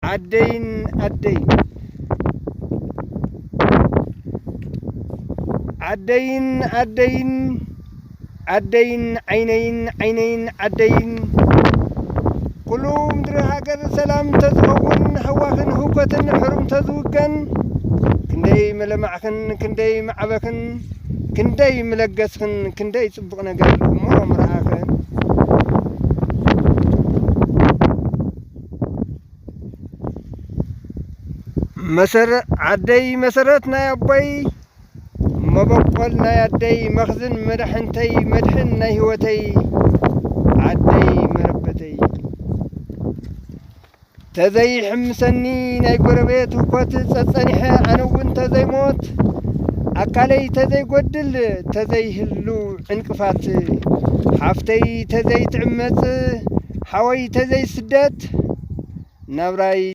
عدين عدين عدين عدين عدين عينين عينين عدين كلهم در هاجر سلام تزوجن هواخن هوكتن حرم تزوجن كندي ملمعخن كندي معبخن كندي ملقسخن كندي صبق نجر مرم رآخن مسر عدي مسرتنا يا بي ما بقولنا يا عدي مخزن مدحنتي مدحن هوتي عدي مربتي تزي حمسني ناي قربيت وكوت تصنيحه انا وانت زي موت اكلي تزي قدل تزي هلو انقفات حفتي تزي تعمت حوي تزي سدات نبراي